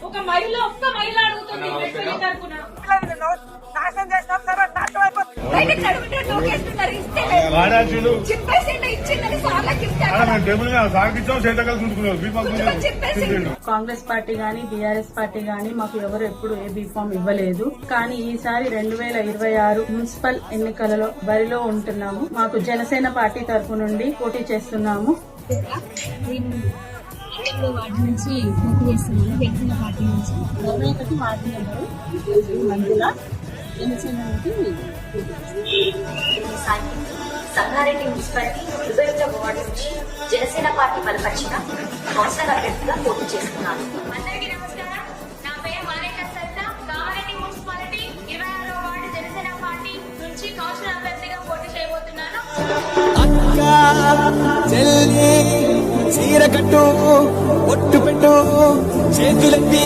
ఒక్క మహిళ అడుగుతుంది తరపున కాంగ్రెస్ పార్టీ గాని బీఆర్ఎస్ పార్టీ గాని మాకు ఎవరు ఎప్పుడు ఏ బీఫామ్ ఇవ్వలేదు. కానీ ఈసారి 2026 మున్సిపల్ ఎన్నికలలో బరిలో ఉంటున్నాము. మాకు జనసేన పార్టీ తరఫు నుండి పోటీ చేస్తున్నాము. వాటి నుంచి పోటీ చేస్తున్నాను. వ్యక్తుల పార్టీ నుంచి 21 వార్డు నెంబరు మందుల జనసేన సంగారెడ్డి మున్సిపాలిటీ 21 వార్డు నుంచి జనసేన పార్టీ బలపరిచిన కౌన్సిలర్ అభ్యర్థిగా పోటీ చేస్తున్నాను. అందరికీ నమస్కారం. నా పేరు మలేక సరిత. కామారెడ్డి మున్సిపాలిటీ 26వ వార్డు జనసేన పార్టీ నుంచి కౌన్సిలర్ అభ్యర్థిగా పోటీ చేయబోతున్నాను. చీర కట్టు ఒట్టు పెట్టు చేతులెత్తి